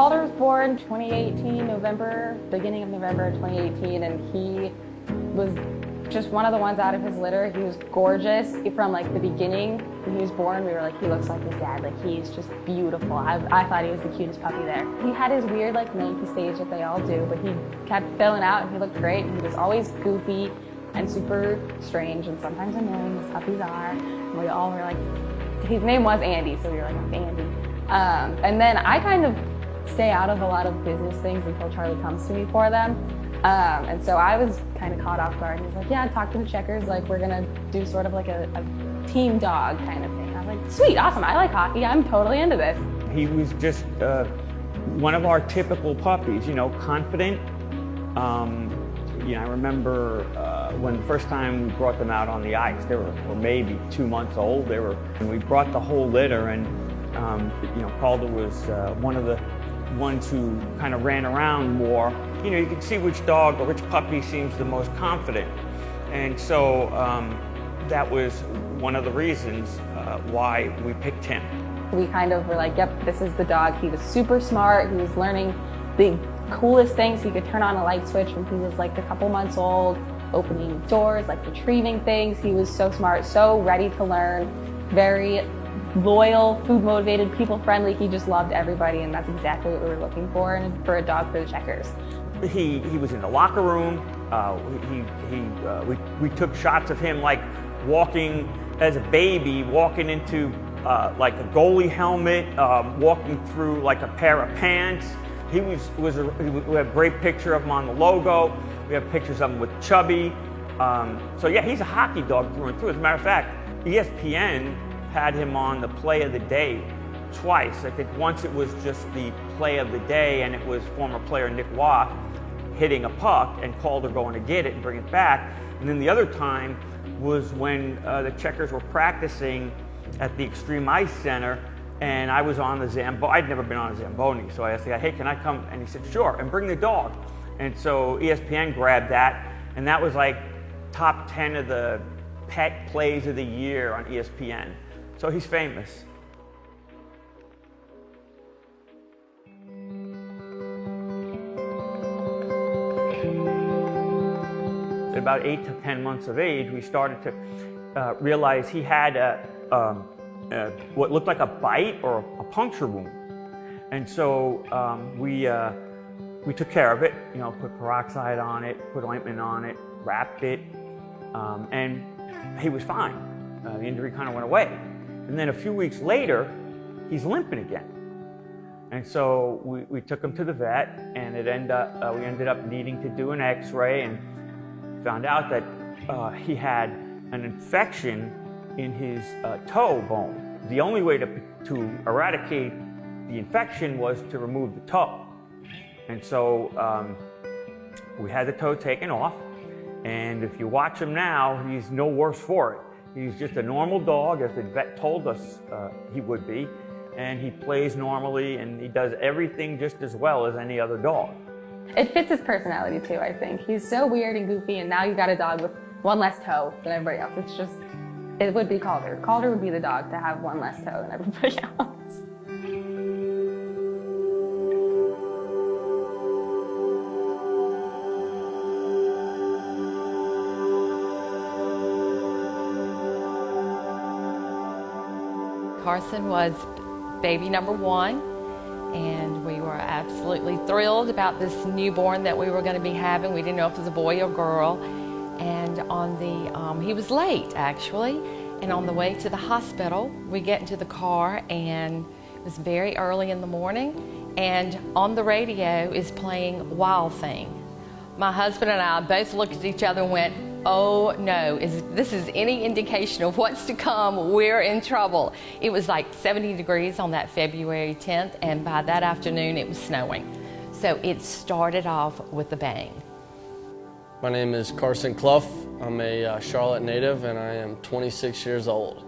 Calder was born 2018, beginning of November 2018, and he was just one of the ones out of his litter. He was gorgeous from like the beginning. When he was born, we were like, he looks like his dad. Like, he's just beautiful. I thought he was the cutest puppy there. He had his weird like lanky stage that they all do, but he kept filling out and he looked great. He was always goofy and super strange and sometimes annoying, as puppies are. And we all were like, his name was Andy, so we were like, Andy. And then I kind of stay out of a lot of business things until Charlie comes to me for them. And so I was kind of caught off guard. He was like, yeah, talk to the checkers. Like, we're gonna do sort of like a team dog kind of thing. I was like, sweet, awesome. I like hockey. I'm totally into this. He was just one of our typical puppies, you know, confident. I remember when the first time we brought them out on the ice, they were maybe 2 months old. And we brought the whole litter, and Calder was one of the ones who kind of ran around more. You know, you could see which dog or which puppy seems the most confident. And so that was one of the reasons why we picked him. We kind of were like, yep, this is the dog. He was super smart. He was learning the coolest things. He could turn on a light switch when he was like a couple months old, opening doors, like retrieving things. He was so smart, so ready to learn, very loyal, food-motivated, people-friendly. He just loved everybody, and that's exactly what we were looking for for a dog for the checkers. He was in the locker room. We took shots of him like walking as a baby, walking into like a goalie helmet, walking through like a pair of pants. We have a great picture of him on the logo. We have pictures of him with Chubby. So yeah, he's a hockey dog through and through. As a matter of fact, ESPN had him on the play of the day twice. I think once it was just the play of the day, and it was former player Nick Waugh hitting a puck and Calder going to get it and bring it back. And then the other time was when the checkers were practicing at the Extreme Ice Center, and I was on the Zamboni. I'd never been on a Zamboni, so I asked the guy, hey, can I come? And he said, sure, and bring the dog. And so ESPN grabbed that, and that was like top 10 of the pet plays of the year on ESPN. So he's famous. At about 8 to 10 months of age, we started to realize he had what looked like a bite or a puncture wound. And so we took care of it, you know, put peroxide on it, put ointment on it, wrapped it, and he was fine. The injury kind of went away. And then a few weeks later, he's limping again. And so we took him to the vet, and we ended up needing to do an x-ray, and found out that he had an infection in his toe bone. The only way to eradicate the infection was to remove the toe. And so we had the toe taken off, and if you watch him now, he's no worse for it. He's just a normal dog, as the vet told us he would be, and he plays normally, and he does everything just as well as any other dog. It fits his personality too, I think. He's so weird and goofy, and now you got a dog with one less toe than everybody else. It's just, it would be Calder. Calder would be the dog to have one less toe than everybody else. Carson was baby number 1, and we were absolutely thrilled about this newborn that we were going to be having. We didn't know if it was a boy or girl, and he was late actually, and on the way to the hospital we get into the car, and it was very early in the morning, and on the radio is playing Wild Thing. My husband and I both looked at each other and went, oh no, this is any indication of what's to come, we're in trouble. It was like 70 degrees on that February 10th, and by that afternoon it was snowing. So it started off with a bang. My name is Carson Clough. I'm a Charlotte native, and I am 26 years old.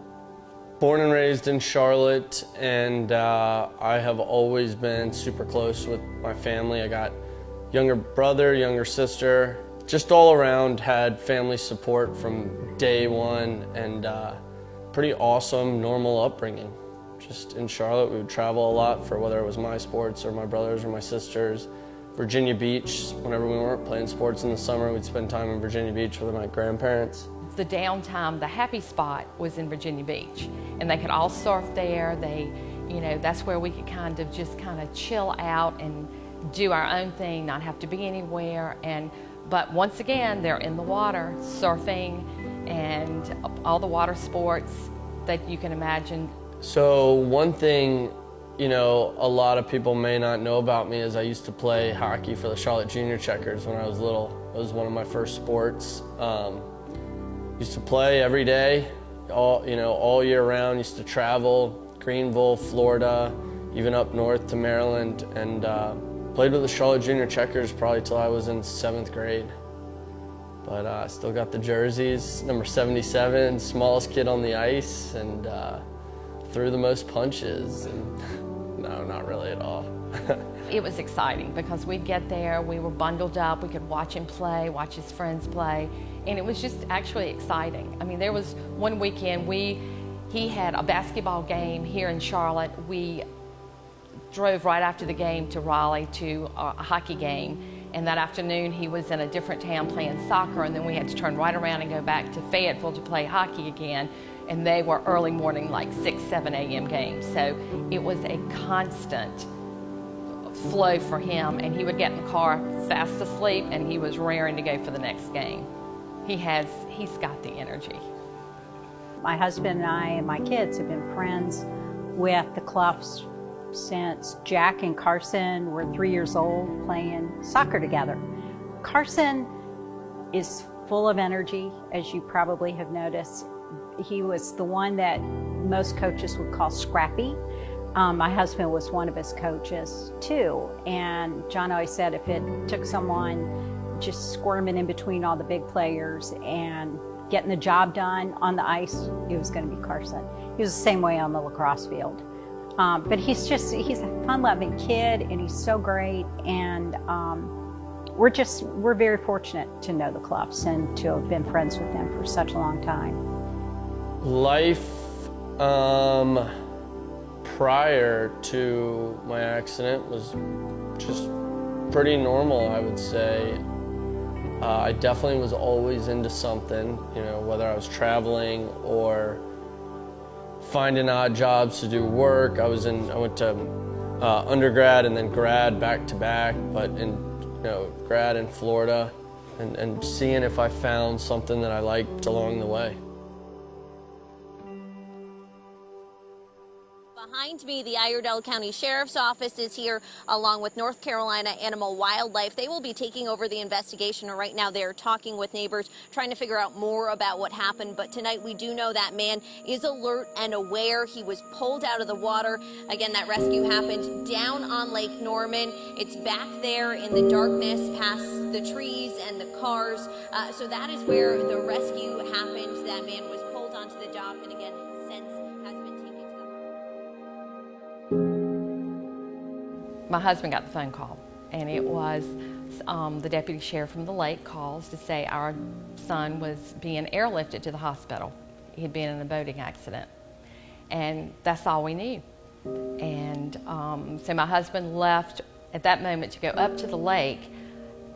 Born and raised in Charlotte, and I have always been super close with my family. I got younger brother, younger sister, just all around had family support from day one, and pretty awesome, normal upbringing. just in Charlotte. We would travel a lot for whether it was my sports or my brothers or my sisters. Virginia Beach, whenever we weren't playing sports in the summer, we'd spend time in Virginia Beach with my grandparents. The downtime, the happy spot was in Virginia Beach, and they could all surf there. That's where we could kind of chill out and do our own thing, not have to be anywhere. But once again, they're in the water, surfing, and all the water sports that you can imagine. So one thing, a lot of people may not know about me is I used to play hockey for the Charlotte Junior Checkers when I was little. It was one of my first sports. Used to play every day, all year round. Used to travel, Greenville, Florida, even up north to Maryland, and played with the Charlotte Junior Checkers probably till I was in 7th grade. But I still got the jerseys, number 77, smallest kid on the ice, and threw the most punches. And no, not really at all. It was exciting because we'd get there, we were bundled up, we could watch him play, watch his friends play, and it was just actually exciting. I mean, there was one weekend he had a basketball game here in Charlotte. We drove right after the game to Raleigh to a hockey game, and that afternoon he was in a different town playing soccer, and then we had to turn right around and go back to Fayetteville to play hockey again, and they were early morning, like 6, 7 a.m. games. So it was a constant flow for him, and he would get in the car fast asleep, and he was raring to go for the next game. He's got the energy. My husband and I and my kids have been friends with the Cloughs since Jack and Carson were 3 years old playing soccer together. Carson is full of energy, as you probably have noticed. He was the one that most coaches would call scrappy. My husband was one of his coaches too, and John always said if it took someone just squirming in between all the big players and getting the job done on the ice, it was going to be Carson. He was the same way on the lacrosse field. But he's a fun-loving kid, and he's so great, and we're very fortunate to know the Cloughs and to have been friends with them for such a long time. Life prior to my accident was just pretty normal, I would say. I definitely was always into something, whether I was traveling or finding odd jobs to do work. I went to undergrad and then grad back to back, but in grad in Florida, and seeing if I found something that I liked along the way. Behind me, the Iredell County Sheriff's Office is here, along with North Carolina Animal Wildlife. They will be taking over the investigation, and right now they are talking with neighbors, trying to figure out more about what happened. But tonight we do know that man is alert and aware. He was pulled out of the water. Again, that rescue happened down on Lake Norman. It's back there in the darkness past the trees and the cars. So that is where the rescue happened. That man was pulled onto the dock, and again, since has been taken to the My husband got the phone call, and it was the deputy sheriff from the lake calls to say our son was being airlifted to the hospital. He had been in a boating accident, and that's all we knew. And so my husband left at that moment to go up to the lake,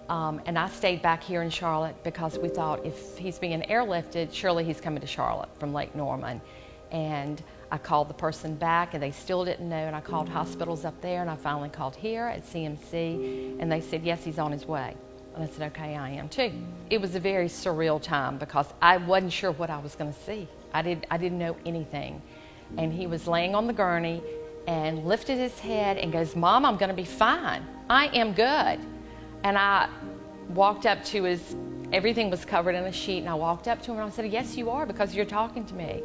and I stayed back here in Charlotte because we thought if he's being airlifted, surely he's coming to Charlotte from Lake Norman. And I called the person back, and they still didn't know, and I called hospitals up there, and I finally called here at CMC, and they said, yes, he's on his way. And I said, okay, I am too. It was a very surreal time because I wasn't sure what I was going to see. I didn't know anything. And he was laying on the gurney and lifted his head and goes, Mom, I'm going to be fine. I am good. And I walked up to everything was covered in a sheet, and I walked up to him and I said, yes, you are, because you're talking to me.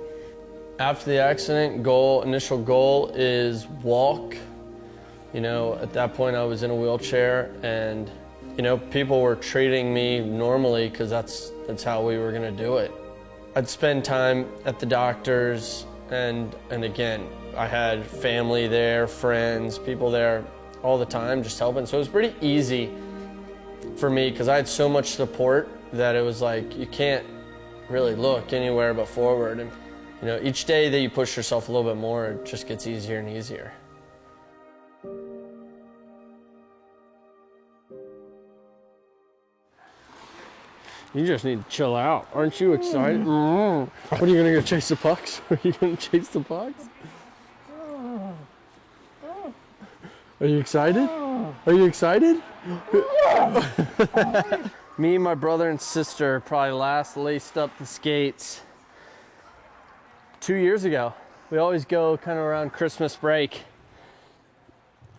After the accident, initial goal is walk. At that point I was in a wheelchair, and people were treating me normally because that's how we were gonna do it. I'd spend time at the doctor's, and again, I had family there, friends, people there all the time just helping. So it was pretty easy for me because I had so much support that it was like you can't really look anywhere but forward. And you know, each day that you push yourself a little bit more, it just gets easier and easier. You just need to chill out. Aren't you excited? Mm. What, are you gonna go chase the pucks? Are you gonna chase the pucks? Are you excited? Are you excited? Me and my brother and sister probably last laced up the skates 2 years ago. We always go kind of around Christmas break.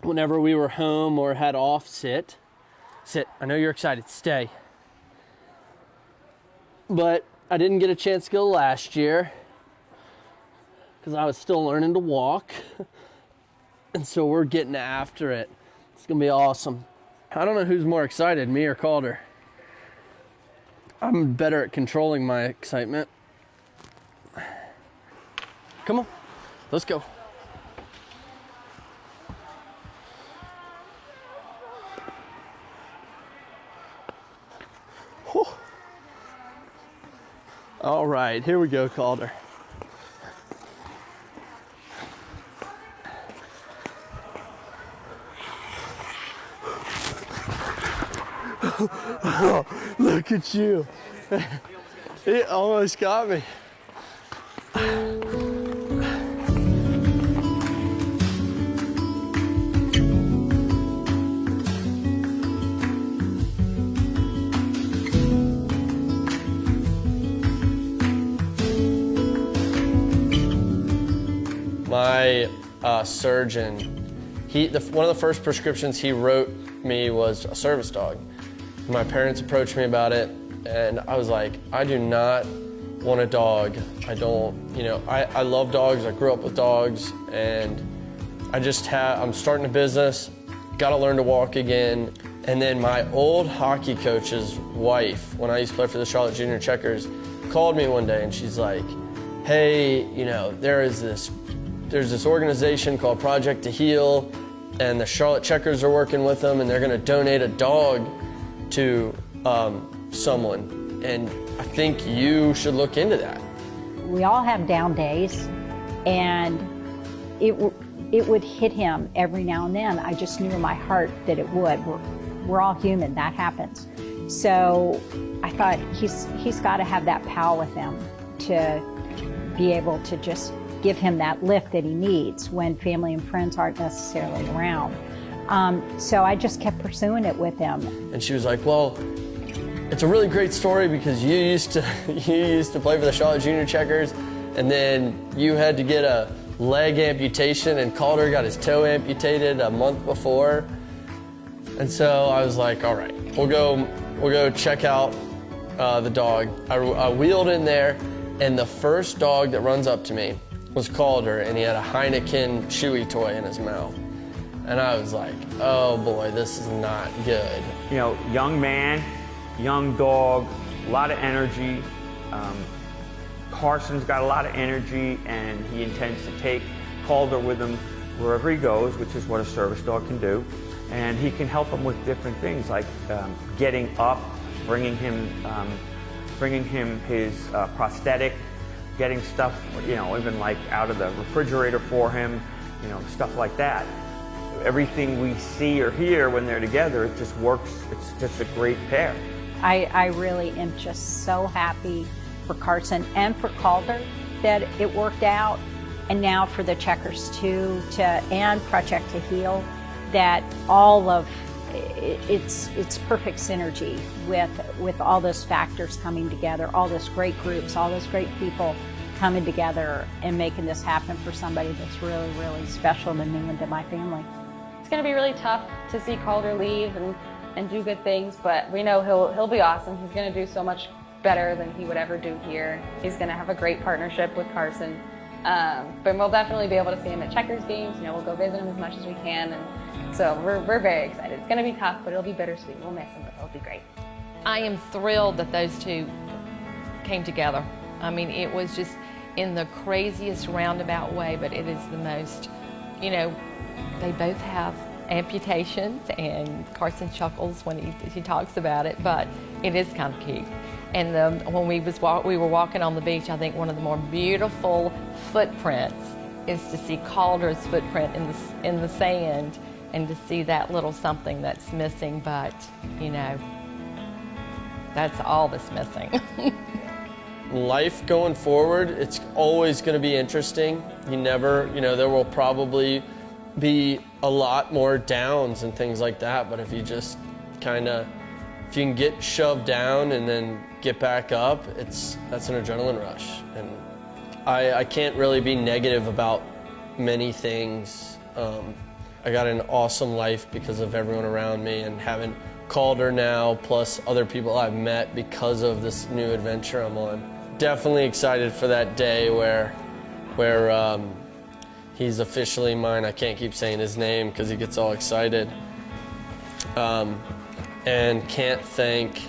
Whenever we were home or had off, sit. I know you're excited, stay. But I didn't get a chance to go last year because I was still learning to walk. And so we're getting after it. It's gonna be awesome. I don't know who's more excited, me or Calder. I'm better at controlling my excitement. Come on, let's go. Whew. All right, here we go, Calder. Oh, look at you. It almost got me. My surgeon, one of the first prescriptions he wrote me was a service dog. My parents approached me about it, and I was like, I do not want a dog. I don't, I love dogs. I grew up with dogs, and I'm starting a business, got to learn to walk again. And then my old hockey coach's wife, when I used to play for the Charlotte Junior Checkers, called me one day, and she's like, hey, there's this organization called Project to Heal, and the Charlotte Checkers are working with them, and they're going to donate a dog to someone, and I think you should look into that. We all have down days, and it would hit him every now and then. I just knew in my heart that it would. We're all human, that happens. So I thought he's got to have that pal with him to be able to just give him that lift that he needs when family and friends aren't necessarily around. So I just kept pursuing it with him. And she was like, well, it's a really great story because you used to play for the Charlotte Junior Checkers, and then you had to get a leg amputation, and Calder got his toe amputated a month before. And so I was like, all right, we'll go check out the dog. I wheeled in there, and the first dog that runs up to me was Calder, and he had a Heineken Chewy toy in his mouth. And I was like, oh boy, this is not good. Young man, young dog, a lot of energy. Carson's got a lot of energy, and he intends to take Calder with him wherever he goes, which is what a service dog can do. And he can help him with different things like getting up, bringing him his prosthetic, getting stuff, even like out of the refrigerator for him, stuff like that. Everything we see or hear when they're together, it just works. It's just a great pair. I really am just so happy for Carson and for Calder that it worked out, and now for the Checkers too, and Project to Heal, that all of it's perfect synergy with all those factors coming together, all those great groups, all those great people coming together and making this happen for somebody that's really, really special to me and to my family. It's going to be really tough to see Calder leave and do good things, but we know he'll be awesome. He's going to do so much better than he would ever do here. He's going to have a great partnership with Carson, but we'll definitely be able to see him at Checkers games. We'll go visit him as much as we can, and so we're very excited. It's going to be tough, but it'll be bittersweet. We'll miss him, but it'll be great. I am thrilled that those two came together. I mean, it was just in the craziest roundabout way, but it is the most, they both have amputations, and Carson chuckles when he talks about it, but it is kind of cute. And when we were walking on the beach, I think one of the more beautiful footprints is to see Calder's footprint in the sand, and to see that little something that's missing. But you know, that's all that's missing. Life going forward, it's always going to be interesting. There will probably be a lot more downs and things like that, but if you just if you can get shoved down and then get back up, that's an adrenaline rush. And I can't really be negative about many things. I got an awesome life because of everyone around me, and having Calder now, plus other people I've met because of this new adventure I'm on. Definitely excited for that day where he's officially mine. I can't keep saying his name because he gets all excited. And can't thank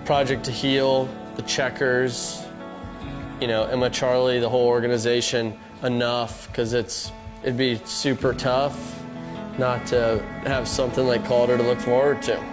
Project to Heal, the Checkers, Emma, Charlie, the whole organization enough, because it'd be super tough not to have something like Calder to look forward to.